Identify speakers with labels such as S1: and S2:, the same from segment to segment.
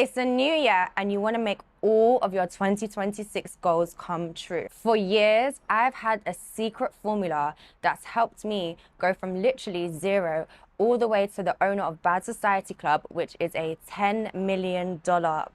S1: It's a new year and you want to make all of your 2026 goals come true. For years, I've had a secret formula that's helped me go from literally zero all the way to the owner of Bad Society Club, which is a $10 million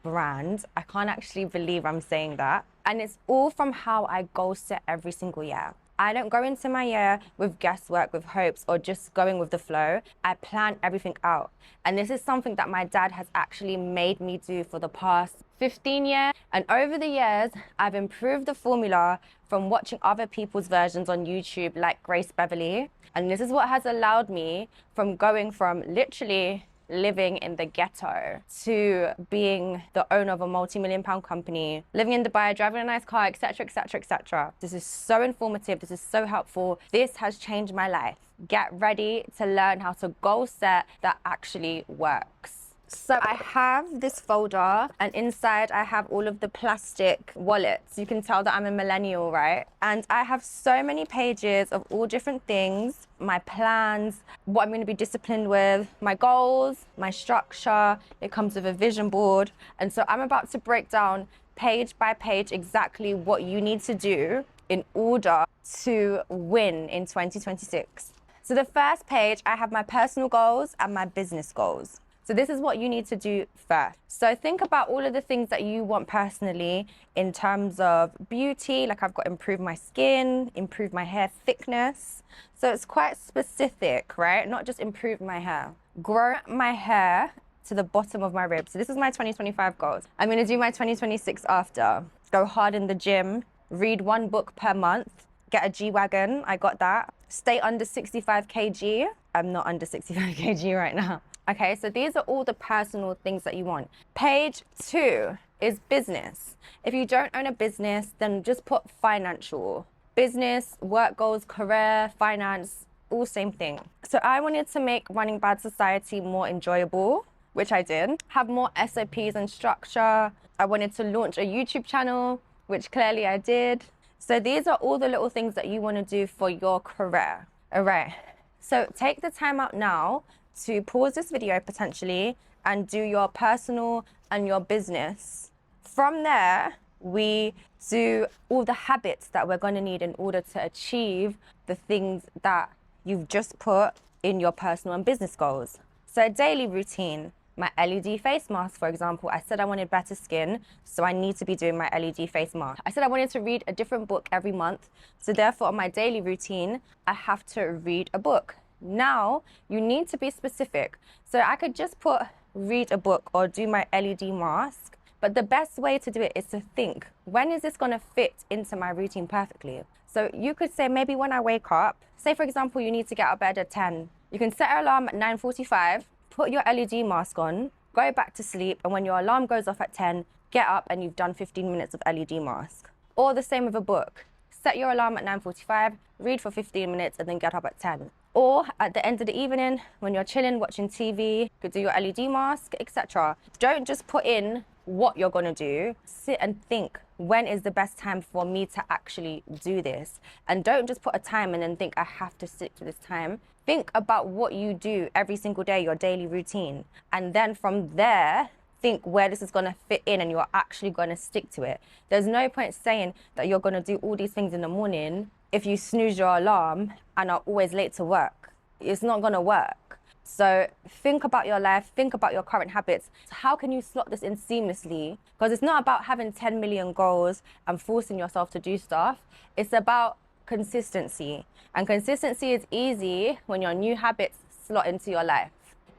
S1: brand. I can't actually believe I'm saying that. And it's all from how I goal set every single year. I don't go into my year with guesswork, with hopes, or just going with the flow. I plan everything out. And this is something that my dad has actually made me do for the past 15 years. And over the years, I've improved the formula from watching other people's versions on YouTube, like Grace Beverly. And this is what has allowed me from going from literally living in the ghetto to being the owner of a multi-million-pound company, living in Dubai, driving a nice car, etc., etc., etc. This is so informative. This is so helpful. This has changed my life. Get ready to learn how to goal set that actually works. So I have this folder, and inside I have all of the plastic wallets. You can tell that I'm a millennial, right? And I have so many pages of all different things, my plans, what I'm going to be disciplined with, my goals, my structure. It comes with a vision board. And so I'm about to break down page by page exactly what you need to do in order to win in 2026. So the first page, I have my personal goals and my business goals. So this is what you need to do first. So think about all of the things that you want personally in terms of beauty, like I've got to improve my skin, improve my hair thickness. So it's quite specific, right? Not just improve my hair. Grow my hair to the bottom of my ribs. So this is my 2025 goals. I'm going to do my 2026 after. Go hard in the gym, read 1 book per month, get a G-Wagon, I got that. Stay under 65 kg. I'm not under 65 kg right now. Okay, so these are all the personal things that you want. Page 2 is business. If you don't own a business, then just put financial. Business, work goals, career, finance, all same thing. So I wanted to make running Bad Society more enjoyable, which I did. Have more SOPs and structure. I wanted to launch a YouTube channel, which clearly I did. So these are all the little things that you want to do for your career. All right, so take the time out now to pause this video potentially and do your personal and your business. From there, we do all the habits that we're going to need in order to achieve the things that you've just put in your personal and business goals. So a daily routine, my LED face mask, for example. I said I wanted better skin, so I need to be doing my LED face mask. I said I wanted to read a different book every month, so therefore on my daily routine, I have to read a book. Now, you need to be specific. So I could just put read a book or do my LED mask, but the best way to do it is to think, when is this going to fit into my routine perfectly? So you could say maybe when I wake up, say for example, you need to get out of bed at 10. You can set an alarm at 9:45, put your LED mask on, go back to sleep, and when your alarm goes off at 10, get up and you've done 15 minutes of LED mask. Or the same with a book. Set your alarm at 9:45, read for 15 minutes, and then get up at 10. Or at the end of the evening, when you're chilling, watching TV, you could do your LED mask, etc. Don't just put in what you're gonna do. Sit and think, when is the best time for me to actually do this? And don't just put a time and then think I have to stick to this time. Think about what you do every single day, your daily routine. And then from there, think where this is going to fit in and you're actually going to stick to it. There's no point saying that you're going to do all these things in the morning if you snooze your alarm and are always late to work. It's not going to work. So think about your life, think about your current habits. How can you slot this in seamlessly? Because it's not about having 10 million goals and forcing yourself to do stuff. It's about consistency. And consistency is easy when your new habits slot into your life.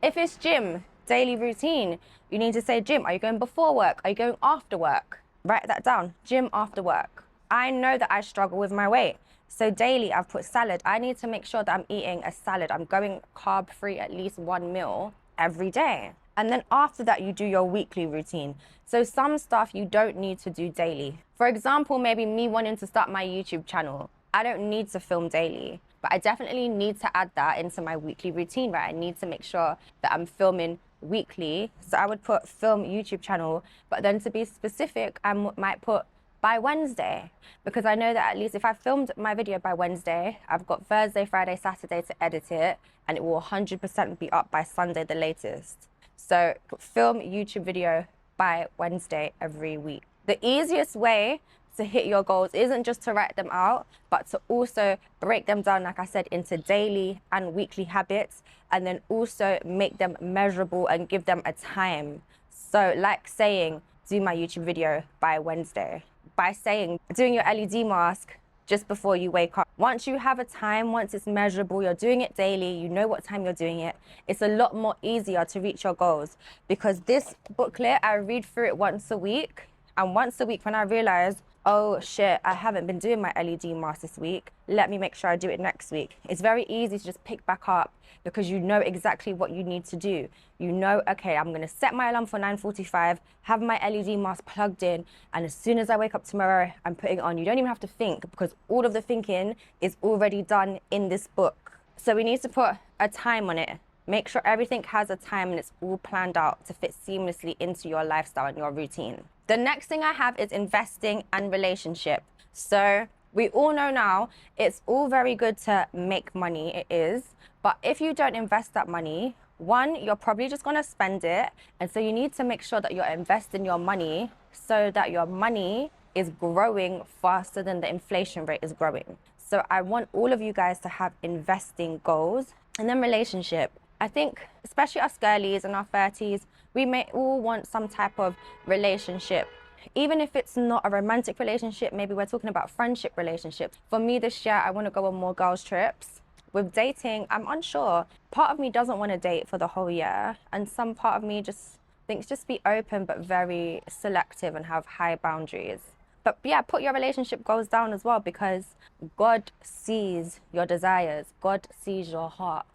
S1: If it's gym, daily routine, you need to say gym. Are you going before work? Are you going after work? Write that down. Gym after work. I know that I struggle with my weight. So daily I've put salad. I need to make sure that I'm eating a salad. I'm going carb free at least 1 meal every day. And then after that, you do your weekly routine. So some stuff you don't need to do daily. For example, maybe me wanting to start my YouTube channel. I don't need to film daily, but I definitely need to add that into my weekly routine, right? I need to make sure that I'm filming weekly. So I would put film YouTube channel, but then to be specific, I might put by Wednesday, because I know that at least if I filmed my video by Wednesday, I've got Thursday, Friday, Saturday to edit it, and it will 100% be up by Sunday the latest. So film YouTube video by Wednesday every week. The easiest way to hit your goals isn't just to write them out, but to also break them down, like I said, into daily and weekly habits, and then also make them measurable and give them a time. So like saying, do my YouTube video by Wednesday, by saying, doing your LED mask just before you wake up. Once you have a time, once it's measurable, you're doing it daily, you know what time you're doing it, it's a lot more easier to reach your goals. Because this booklet, I read through it once a week. And once a week when I realize, oh shit, I haven't been doing my LED mask this week, let me make sure I do it next week. It's very easy to just pick back up because you know exactly what you need to do. You know, okay, I'm gonna set my alarm for 9:45, have my LED mask plugged in, and as soon as I wake up tomorrow, I'm putting it on. You don't even have to think because all of the thinking is already done in this book. So we need to put a time on it. Make sure everything has a time and it's all planned out to fit seamlessly into your lifestyle and your routine. The next thing I have is investing and relationship. So we all know now it's all very good to make money, it is, but if you don't invest that money, one, you're probably just gonna spend it. And so you need to make sure that you're investing your money so that your money is growing faster than the inflation rate is growing. So I want all of you guys to have investing goals. And then relationship. I think, especially us girlies in our 30s, we may all want some type of relationship. Even if it's not a romantic relationship, maybe we're talking about friendship relationships. For me this year, I want to go on more girls' trips. With dating, I'm unsure. Part of me doesn't want to date for the whole year. And some part of me just thinks just be open, but very selective and have high boundaries. But yeah, put your relationship goals down as well because God sees your desires. God sees your heart.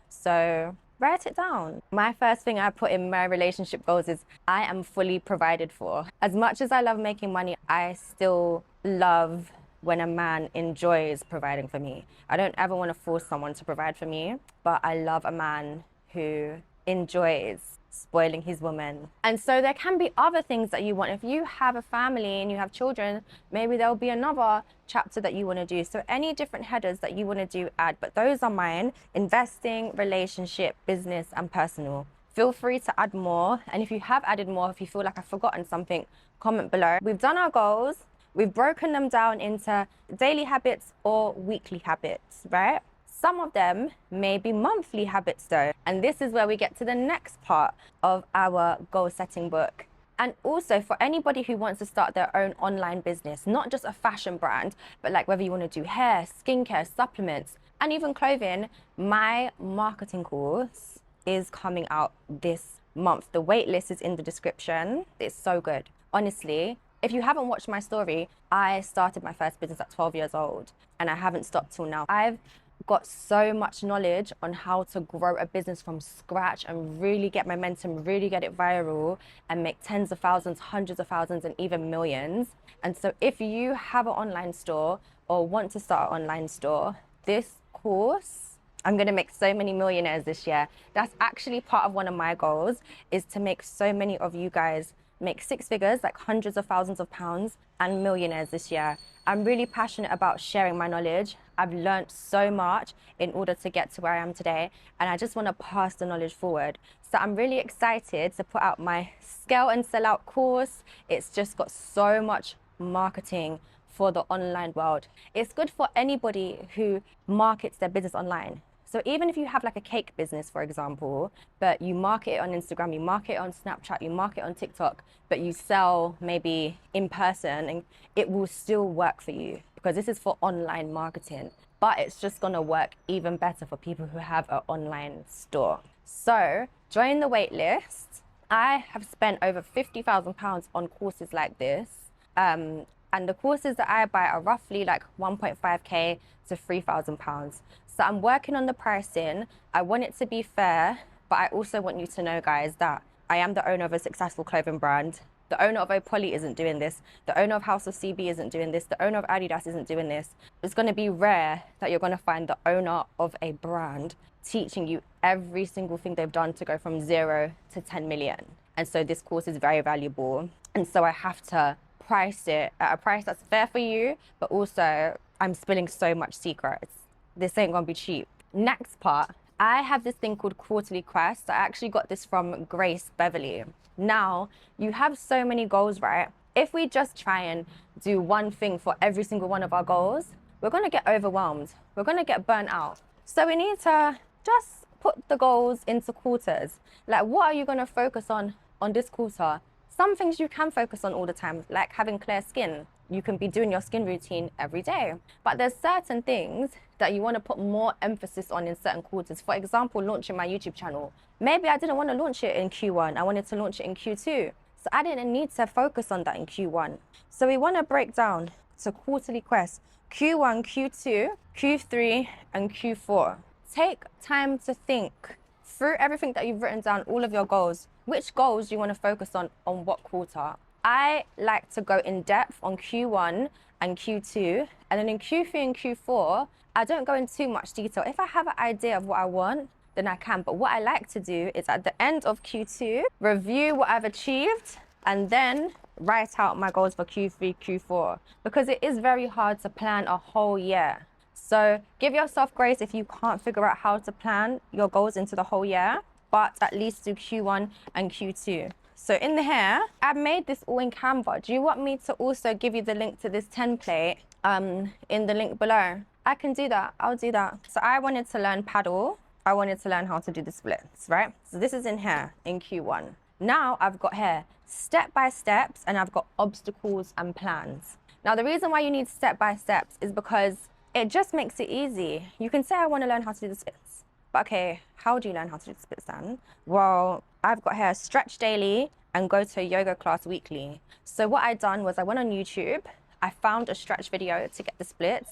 S1: So write it down. My first thing I put in my relationship goals is I am fully provided for. As much as I love making money, I still love when a man enjoys providing for me. I don't ever want to force someone to provide for me, but I love a man who enjoys spoiling his woman. And so there can be other things that you want. If you have a family and you have children, maybe there'll be another chapter that you want to do. So any different headers that you want to do, add. But those are mine: investing, relationship, business, and personal. Feel free to add more. And if you have added more, if you feel like I've forgotten something, comment below. We've done our goals. We've broken them down into daily habits or weekly habits, right? Some of them may be monthly habits though. And this is where we get to the next part of our goal setting book. And also for anybody who wants to start their own online business, not just a fashion brand, but like whether you want to do hair, skincare, supplements, and even clothing, my marketing course is coming out this month. The wait list is in the description. It's so good. Honestly, if you haven't watched my story, I started my first business at 12 years old and I haven't stopped till now. I've got so much knowledge on how to grow a business from scratch and really get momentum, really get it viral and make tens of thousands, hundreds of thousands, and even millions. And so if you have an online store or want to start an online store, this course, I'm going to make so many millionaires this year. That's actually part of one of my goals, is to make so many of you guys make six figures, like hundreds of thousands of pounds, and millionaires this year. I'm really passionate about sharing my knowledge. I've learned so much in order to get to where I am today, and I just want to pass the knowledge forward. So I'm really excited to put out my Scale and Sell Out course. It's just got so much marketing for the online world. It's good for anybody who markets their business online. So even if you have like a cake business, for example, but you market it on Instagram, you market it on Snapchat, you market it on TikTok, but you sell maybe in person, and it will still work for you because this is for online marketing. But it's just gonna work even better for people who have an online store. So join the wait list. I have spent over £50,000 on courses like this. And the courses that I buy are roughly like 1.5k to £3,000. So I'm working on the pricing. I want it to be fair, but I also want you to know, guys, that I am the owner of a successful clothing brand. The owner of Opoly isn't doing this. The owner of House of CB isn't doing this. The owner of Adidas isn't doing this. It's going to be rare that you're going to find the owner of a brand teaching you every single thing they've done to go from 0 to 10 million. And so this course is very valuable. And so I have to price it at a price that's fair for you, but also I'm spilling so much secrets. This ain't gonna be cheap. Next part, I have this thing called Quarterly Quest. I actually got this from Grace Beverly. Now, you have so many goals, right? If we just try and do one thing for every single one of our goals, we're going to get overwhelmed. We're going to get burnt out. So we need to just put the goals into quarters. Like, what are you going to focus on this quarter? Some things you can focus on all the time, like having clear skin. You can be doing your skin routine every day. But there's certain things that you want to put more emphasis on in certain quarters. For example, launching my YouTube channel. Maybe I didn't want to launch it in Q1. I wanted to launch it in Q2. So I didn't need to focus on that in Q1. So we want to break down to quarterly quests, Q1, Q2, Q3, and Q4. Take time to think through everything that you've written down, all of your goals. Which goals do you want to focus on what quarter? I like to go in depth on Q1 and Q2, and then in Q3 and Q4, I don't go into too much detail. If I have an idea of what I want, then I can. But what I like to do is at the end of Q2, review what I've achieved, and then write out my goals for Q3, Q4, because it is very hard to plan a whole year. So give yourself grace if you can't figure out how to plan your goals into the whole year, but at least do Q1 and Q2. So in here, I've made this all in Canva. Do you want me to also give you the link to this template in the link below? I can do that. I'll do that. So I wanted to learn paddle. I wanted to learn how to do the splits, right? So this is in here in Q1. Now I've got here step-by-steps, and I've got obstacles and plans. Now the reason why you need step-by-steps is because it just makes it easy. You can say I want to learn how to do the splits. But okay, how do you learn how to do the splits then? Well, I've got here stretch daily and go to a yoga class weekly. So what I done was I went on YouTube, I found a stretch video to get the splits.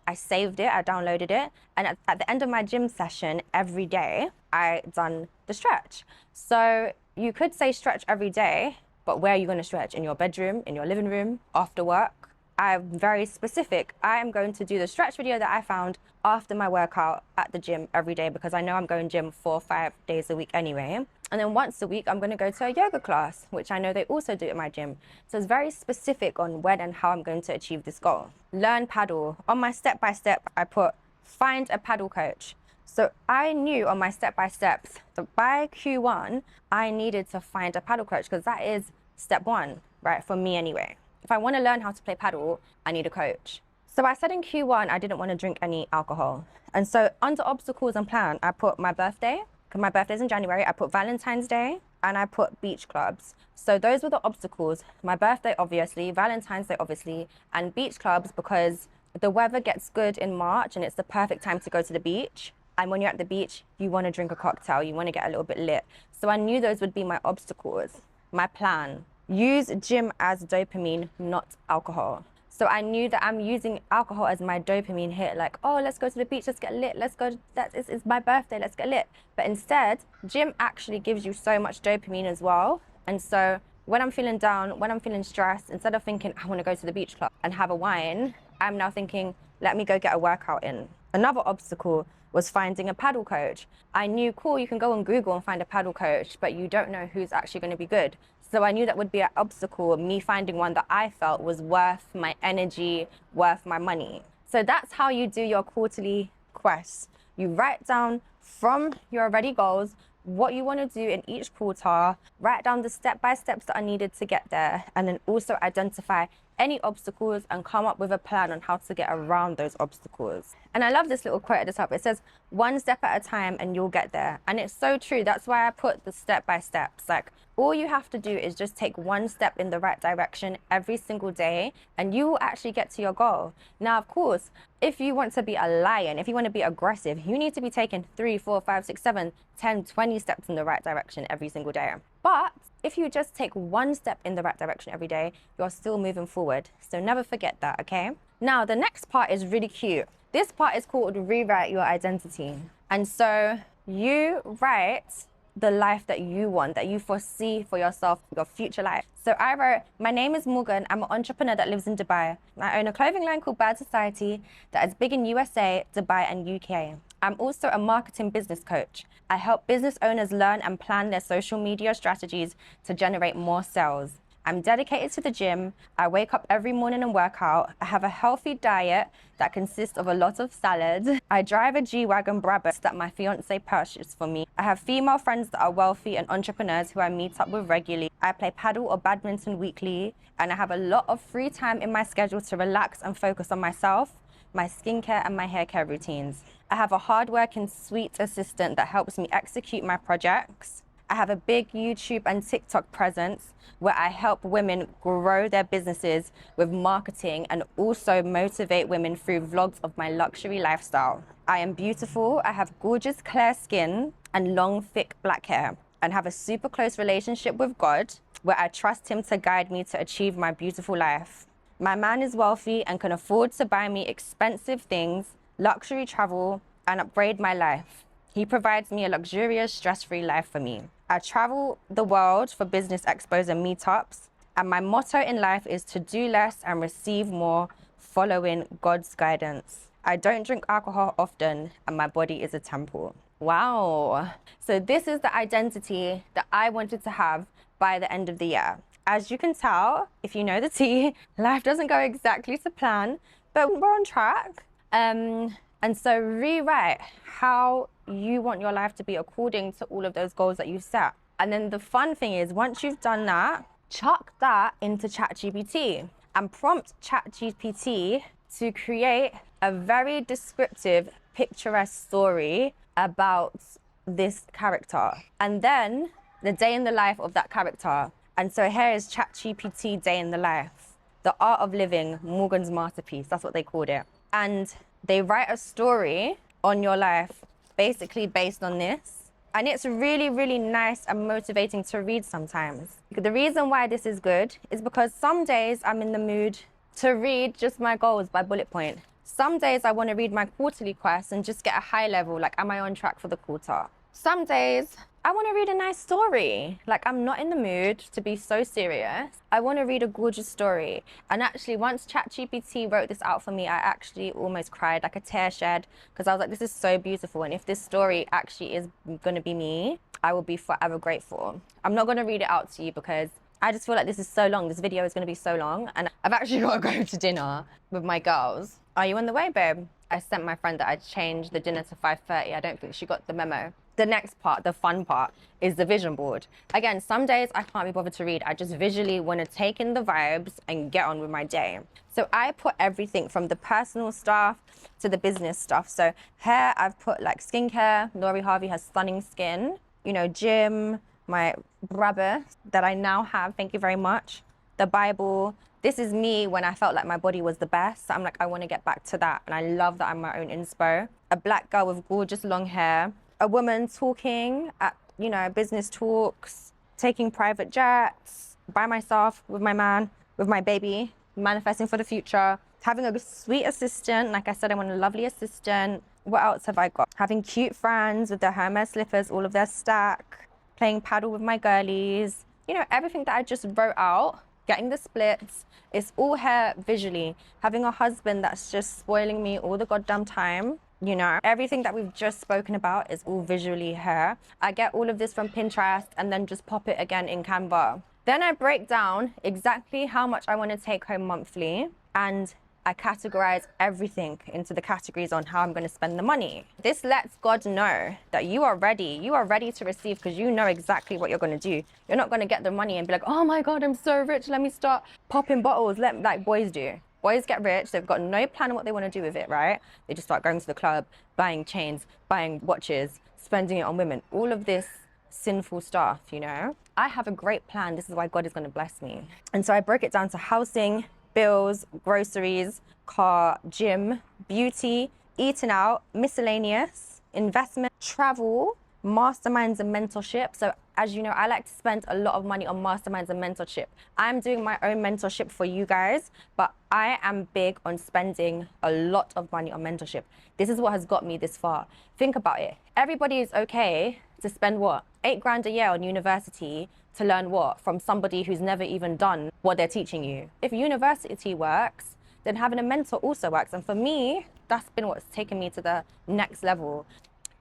S1: I saved it, I downloaded it, and at the end of my gym session every day, I done the stretch. So you could say stretch every day, but where are you going to stretch? In your bedroom, in your living room, after work? I'm very specific. I am going to do the stretch video that I found after my workout at the gym every day, because I know I'm going gym 4 or 5 days a week anyway. And then once a week, I'm going to go to a yoga class, which I know they also do at my gym. So it's very specific on when and how I'm going to achieve this goal. Learn paddle. On my step-by-step, I put find a paddle coach. So I knew on my step-by-steps that by Q1, I needed to find a paddle coach, because that is step one, right? For me anyway. If I want to learn how to play paddle, I need a coach. So I said in Q1, I didn't want to drink any alcohol. And so under obstacles and plan, I put my birthday, because my birthday's in January. I put Valentine's Day, and I put beach clubs. So those were the obstacles. My birthday, obviously, Valentine's Day, obviously, and beach clubs, because the weather gets good in March and it's the perfect time to go to the beach. And when you're at the beach, you want to drink a cocktail, you want to get a little bit lit. So I knew those would be my obstacles. My plan, use gym as dopamine, not alcohol. So I knew that I'm using alcohol as my dopamine hit, like, oh, let's go to the beach, let's get lit, let's go, it's my birthday, let's get lit. But instead, gym actually gives you so much dopamine as well. And so when I'm feeling down, when I'm feeling stressed, instead of thinking, I want to go to the beach club and have a wine, I'm now thinking, let me go get a workout in. Another obstacle was finding a paddle coach. I knew, cool, you can go on Google and find a paddle coach, but you don't know who's actually going to be good. So I knew that would be an obstacle, me finding one that I felt was worth my energy, worth my money. So that's how you do your quarterly quests. You write down from your already goals what you want to do in each quarter, write down the step-by-steps that are needed to get there, and then also identify any obstacles and come up with a plan on how to get around those obstacles. And I love this little quote at the top. It says, one step at a time and you'll get there. And it's so true. That's why I put the step-by-steps. Like, all you have to do is just take one step in the right direction every single day, and you will actually get to your goal. Now, of course, if you want to be a lion, if you want to be aggressive, you need to be taking 3, 4, 5, 6, 7, 10, 20 steps in the right direction every single day. But if you just take one step in the right direction every day, you're still moving forward. So never forget that, okay? Now, the next part is really cute. This part is called Rewrite Your Identity. And so you write the life that you want, that you foresee for yourself, your future life. So I wrote, my name is Morgan. I'm an entrepreneur that lives in Dubai. I own a clothing line called Bad Society that is big in USA, Dubai, and UK. I'm also a marketing business coach. I help business owners learn and plan their social media strategies to generate more sales. I'm dedicated to the gym. I wake up every morning and work out. I have a healthy diet that consists of a lot of salad. I drive a G-Wagon Brabus that my fiance purchased for me. I have female friends that are wealthy and entrepreneurs who I meet up with regularly. I play paddle or badminton weekly, and I have a lot of free time in my schedule to relax and focus on myself, my skincare and my hair care routines. I have a hardworking, sweet assistant that helps me execute my projects. I have a big YouTube and TikTok presence where I help women grow their businesses with marketing and also motivate women through vlogs of my luxury lifestyle. I am beautiful, I have gorgeous clear skin and long, thick black hair, and have a super close relationship with God where I trust Him to guide me to achieve my beautiful life. My man is wealthy and can afford to buy me expensive things, luxury travel, and upgrade my life. He provides me a luxurious, stress-free life for me. I travel the world for business expos and meetups, and my motto in life is to do less and receive more, following God's guidance. I don't drink alcohol often, and my body is a temple. Wow. So this is the identity that I wanted to have by the end of the year. As you can tell, if you know the tea, life doesn't go exactly to plan, but we're on track. And so rewrite how you want your life to be according to all of those goals that you've set. And then the fun thing is, once you've done that, chuck that into ChatGPT and prompt ChatGPT to create a very descriptive, picturesque story about this character. And then the day in the life of that character. And so here is ChatGPT Day in the Life. The Art of Living, Morgan's Masterpiece. That's what they called it. And they write a story on your life basically based on this. And it's really, really nice and motivating to read sometimes. The reason why this is good is because some days I'm in the mood to read just my goals by bullet point. Some days I want to read my quarterly quest and just get a high level, like, am I on track for the quarter? Some days I want to read a nice story. Like, I'm not in the mood to be so serious. I want to read a gorgeous story. And actually, once ChatGPT wrote this out for me, I actually almost cried, like a tear shed, because I was like, this is so beautiful. And if this story actually is going to be me, I will be forever grateful. I'm not going to read it out to you because I just feel like this is so long. This video is going to be so long. And I've actually got to go to dinner with my girls. Are you on the way, babe? I sent my friend that I'd changed the dinner to 5:30. I don't think she got the memo. The next part, the fun part, is the vision board. Again, some days I can't be bothered to read. I just visually want to take in the vibes and get on with my day. So I put everything from the personal stuff to the business stuff. So here I've put like skincare. Lori Harvey has stunning skin. You know, gym, my Brabus that I now have. Thank you very much. The Bible. This is me when I felt like my body was the best. So I'm like, I want to get back to that. And I love that I'm my own inspo. A black girl with gorgeous long hair. A woman talking at, you know, business talks, taking private jets, by myself, with my man, with my baby, manifesting for the future, having a sweet assistant. Like I said, I want a lovely assistant. What else have I got? Having cute friends with their Hermes slippers, all of their stack, playing paddle with my girlies. You know, everything that I just wrote out, getting the splits, it's all here visually. Having a husband that's just spoiling me all the goddamn time. You know, everything that we've just spoken about is all visually here. I get all of this from Pinterest and then just pop it again in Canva. Then I break down exactly how much I want to take home monthly, and I categorize everything into the categories on how I'm going to spend the money. This lets God know that you are ready. You are ready to receive because you know exactly what you're going to do. You're not going to get the money and be like, oh my God, I'm so rich. Let me start popping bottles like boys do. Boys get rich, they've got no plan on what they want to do with it, right? They just start going to the club, buying chains, buying watches, spending it on women. All of this sinful stuff, you know? I have a great plan. This is why God is going to bless me. And so I broke it down to housing, bills, groceries, car, gym, beauty, eating out, miscellaneous, investment, travel, masterminds and mentorship. So as you know, I like to spend a lot of money on masterminds and mentorship. I'm doing my own mentorship for you guys, but I am big on spending a lot of money on mentorship. This is what has got me this far. Think about it. Everybody is okay to spend what? $8,000 a year on university to learn what? From somebody who's never even done what they're teaching you. If university works, then having a mentor also works. And for me, that's been what's taken me to the next level.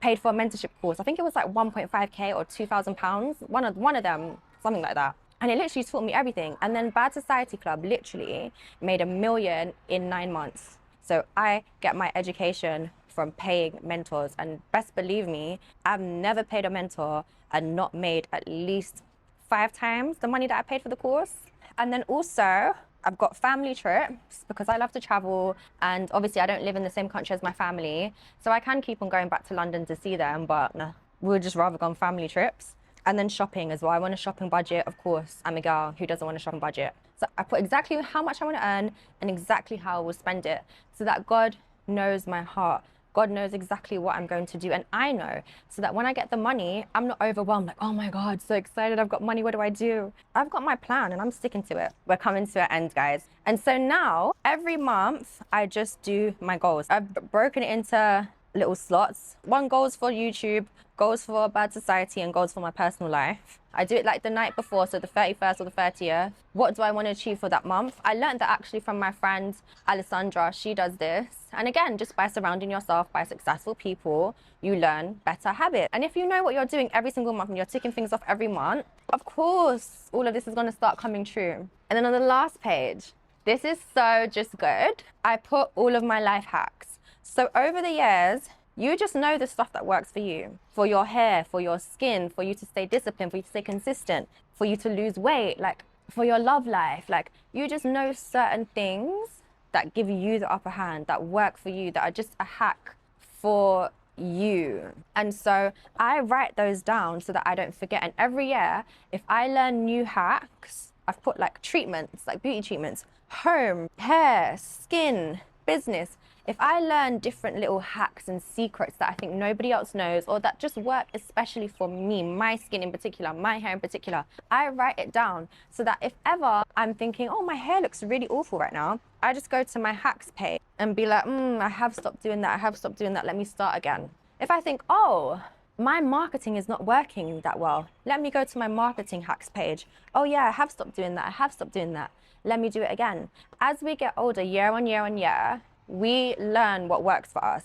S1: Paid for a mentorship course. I think it was like 1.5K or £2,000. One of them, something like that. And it literally taught me everything. And then Bad Society Club literally made $1 million in 9 months. So I get my education from paying mentors. And best believe me, I've never paid a mentor and not made at least 5 times the money that I paid for the course. And then also, I've got family trips because I love to travel, and obviously I don't live in the same country as my family, so I can keep on going back to London to see them, but nah, we'll just rather go on family trips. And then shopping as well. I want a shopping budget, of course. I'm a girl who doesn't want a shopping budget. So I put exactly how much I want to earn and exactly how I will spend it, so that God knows my heart. God knows exactly what I'm going to do, and I know, so that when I get the money, I'm not overwhelmed, like, oh my God, so excited, I've got money, what do I do? I've got my plan and I'm sticking to it. We're coming to an end, guys. And so now, every month, I just do my goals. I've broken it into little slots. One goals for YouTube, goals for Bad Society, and goals for my personal life. I do it like the night before, so the 31st or the 30th. What do I want to achieve for that month? I learned that actually from my friend Alessandra. She does this. And again, just by surrounding yourself by successful people, you learn better habits. And if you know what you're doing every single month and you're ticking things off every month, of course, all of this is going to start coming true. And then on the last page, this is so just good. I put all of my life hacks. So over the years, you just know the stuff that works for you, for your hair, for your skin, for you to stay disciplined, for you to stay consistent, for you to lose weight, like for your love life. Like you just know certain things that give you the upper hand, that work for you, that are just a hack for you. And so I write those down so that I don't forget. And every year, if I learn new hacks, I've put like treatments, like beauty treatments, home, hair, skin, business. If I learn different little hacks and secrets that I think nobody else knows, or that just work especially for me, my skin in particular, my hair in particular, I write it down so that if ever I'm thinking, oh, my hair looks really awful right now, I just go to my hacks page and be like, I have stopped doing that, I have stopped doing that, let me start again. If I think, oh, my marketing is not working that well, let me go to my marketing hacks page. Oh yeah, I have stopped doing that, I have stopped doing that, let me do it again. As we get older, year on year on year, we learn what works for us.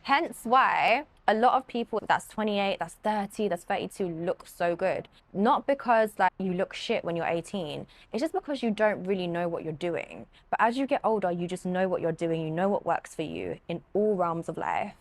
S1: Hence why a lot of people that's 28, that's 30, that's 32 look so good. Not because like you look shit when you're 18. It's just because you don't really know what you're doing. But as you get older, you just know what you're doing. You know what works for you in all realms of life.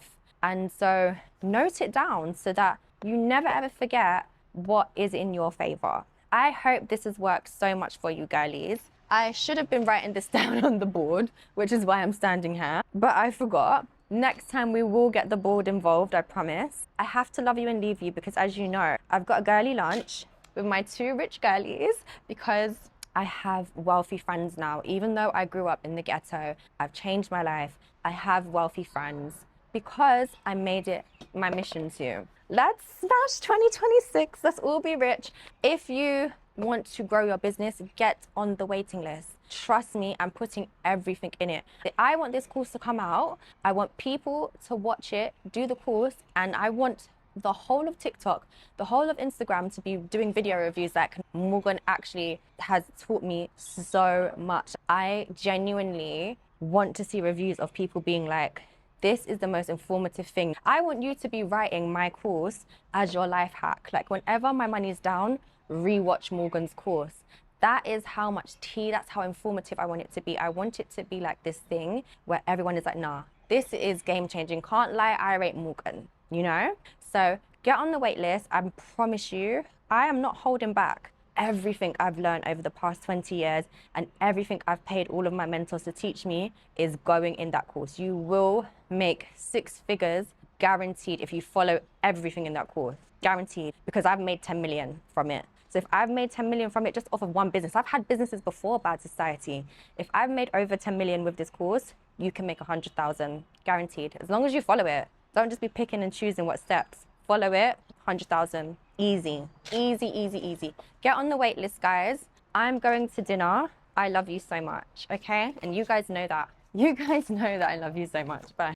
S1: And so note it down so that you never ever forget what is in your favor. I hope this has worked so much for you girlies. I should have been writing this down on the board, which is why I'm standing here, but I forgot. Next time we will get the board involved, I promise. I have to love you and leave you because, as you know, I've got a girly lunch with my 2 rich girlies because I have wealthy friends now. Even though I grew up in the ghetto, I've changed my life. I have wealthy friends because I made it my mission to. Let's smash 2026. Let's all be rich. If you want to grow your business, get on the waiting list. Trust me, I'm putting everything in it. I want this course to come out. I want people to watch it, do the course, and I want the whole of TikTok, the whole of Instagram to be doing video reviews like Morgan actually has taught me so much. I genuinely want to see reviews of people being like, this is the most informative thing. I want you to be writing my course as your life hack. Like whenever my money is down, rewatch Morgan's course. That is how much tea, that's how informative I want it to be. I want it to be like this thing where everyone is like, nah, this is game changing. Can't lie, I rate Morgan, you know? So get on the wait list. I promise you, I am not holding back. Everything I've learned over the past 20 years and everything I've paid all of my mentors to teach me is going in that course. You will make 6 figures guaranteed if you follow everything in that course. Guaranteed, because I've made 10 million from it. So if I've made 10 million from it just off of one business, I've had businesses before Bad Society. If I've made over 10 million with this course, you can make 100,000 guaranteed. As long as you follow it. Don't just be picking and choosing what steps. Follow it, 100,000. Easy, easy, easy, easy. Get on the wait list, guys. I'm going to dinner. I love you so much, okay? And you guys know that. You guys know that I love you so much. Bye.